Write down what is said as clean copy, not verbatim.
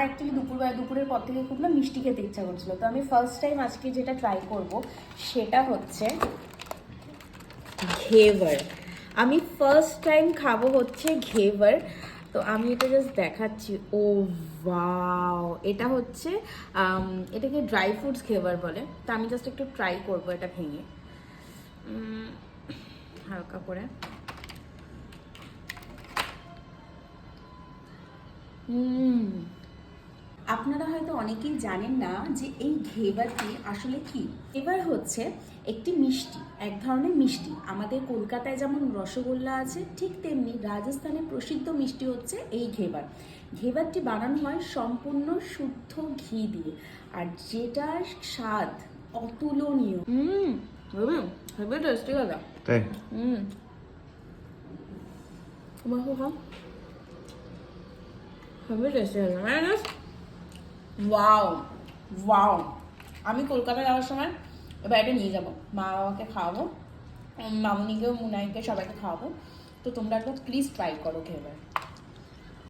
Actually দুপুরের পর থেকে খুব না মিষ্টি খেতে ইচ্ছা করছিল, তো আমি ফার্স্ট টাইম আজকে যেটা ট্রাই করব সেটা হচ্ছে ঘেভার। আমি ফার্স্ট টাইম খাবো হচ্ছে ঘেভার। তো আমি এটা জাস্ট দেখাচ্ছি। ও ওয়াও, এটা হচ্ছে এটাকে ড্রাই ফ্রুটস ঘেভার বলে। তো আমি জাস্ট একটু ট্রাই করব এটা ভেঙে হালকা করে। আপনারা হয়তো অনেকেই জানেন না যে এই ঘেভারটি আসলে কি। ঘেভার হচ্ছে একটি মিষ্টি, এক ধরনের মিষ্টি। আমাদের কলকাতায় যেমন রসগোল্লা আছে, ঠিক তেমনি রাজস্থানের প্রসিদ্ধ মিষ্টি হচ্ছে এই ঘেভার। ঘেভারটি বানানো হয় সম্পূর্ণ শুদ্ধ ঘি দিয়ে, আর যেটার স্বাদ অতুলনীয়। হেবি টেস্টি দাদা। তাই? তোমার খাও, হেবি টেস্টি দাদা। মানে ওয়াও ওয়াও, আমি কলকাতা যাওয়ার সময় এবার এটা নিয়ে যাবো, মা বাবাকে খাওয়াবো, মামুনিকেও মুনাইকে সবাইকে খাওয়াবো। তো তোমরা একবার প্লিজ ট্রাই করো ঘেভার।